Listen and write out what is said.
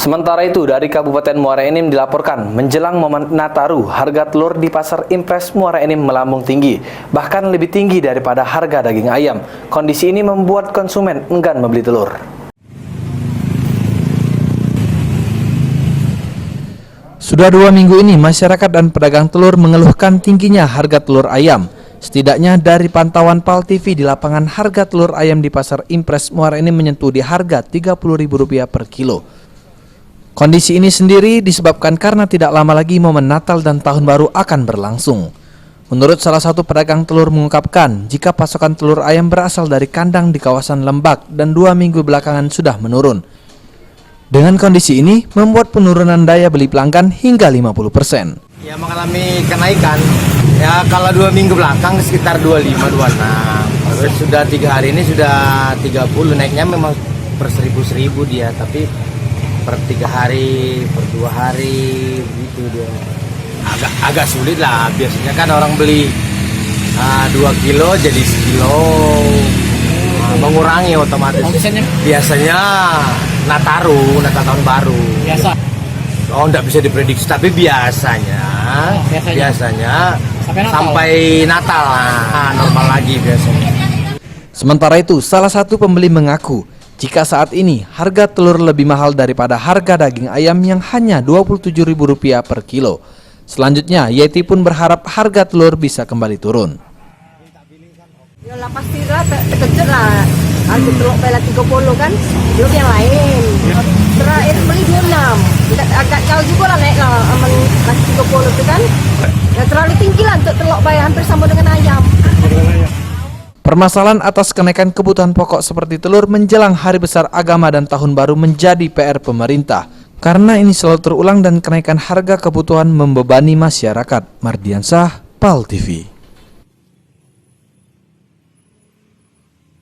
Sementara itu, dari Kabupaten Muara Enim dilaporkan menjelang momen Nataru, harga telur di Pasar Impres Muara Enim melambung tinggi, bahkan lebih tinggi daripada harga daging ayam. Kondisi ini membuat konsumen enggan membeli telur. Sudah 2 minggu ini, masyarakat dan pedagang telur mengeluhkan tingginya harga telur ayam. Setidaknya dari pantauan PAL TV di lapangan, harga telur ayam di Pasar Impres Muara Enim menyentuh di harga Rp30.000 per kilo. Kondisi ini sendiri disebabkan karena tidak lama lagi momen Natal dan Tahun Baru akan berlangsung. Menurut salah satu pedagang telur mengungkapkan, jika pasokan telur ayam berasal dari kandang di kawasan Lembak dan 2 minggu belakangan sudah menurun. Dengan kondisi ini, membuat penurunan daya beli pelanggan hingga 50%. Ya, mengalami kenaikan. Ya, kalau 2 minggu belakang sekitar 25-26. Terus sudah 3 hari ini sudah 30. Naiknya memang per 1000 dia, tapi per 3 hari, per 2 hari gitu dia. Agak sulit lah. Biasanya kan orang beli 2 kilo jadi sekilo. Mengurangi otomatis. Biasanya Nataru, Natal Tahun Baru. Biasa. Oh, enggak bisa diprediksi, tapi biasanya sampai Natal normal lagi biasanya. Sementara itu, salah satu pembeli mengaku jika saat ini harga telur lebih mahal daripada harga daging ayam yang hanya Rp27.000 per kilo. Selanjutnya, Yeti pun berharap harga telur bisa kembali turun. Yalah pastilah terkejut lah. Harga telur bela 30 kan, belum yang lain. Terakhir beli 26. Agak jauh juga lah naik lah, aman lagi 30 itu kan. Ya, terlalu tinggi lah untuk telur bayar hampir sama dengan ayam. Permasalahan atas kenaikan kebutuhan pokok seperti telur menjelang hari besar agama dan tahun baru menjadi PR pemerintah. Karena ini selalu terulang dan kenaikan harga kebutuhan membebani masyarakat. Mardiansah, PAL TV.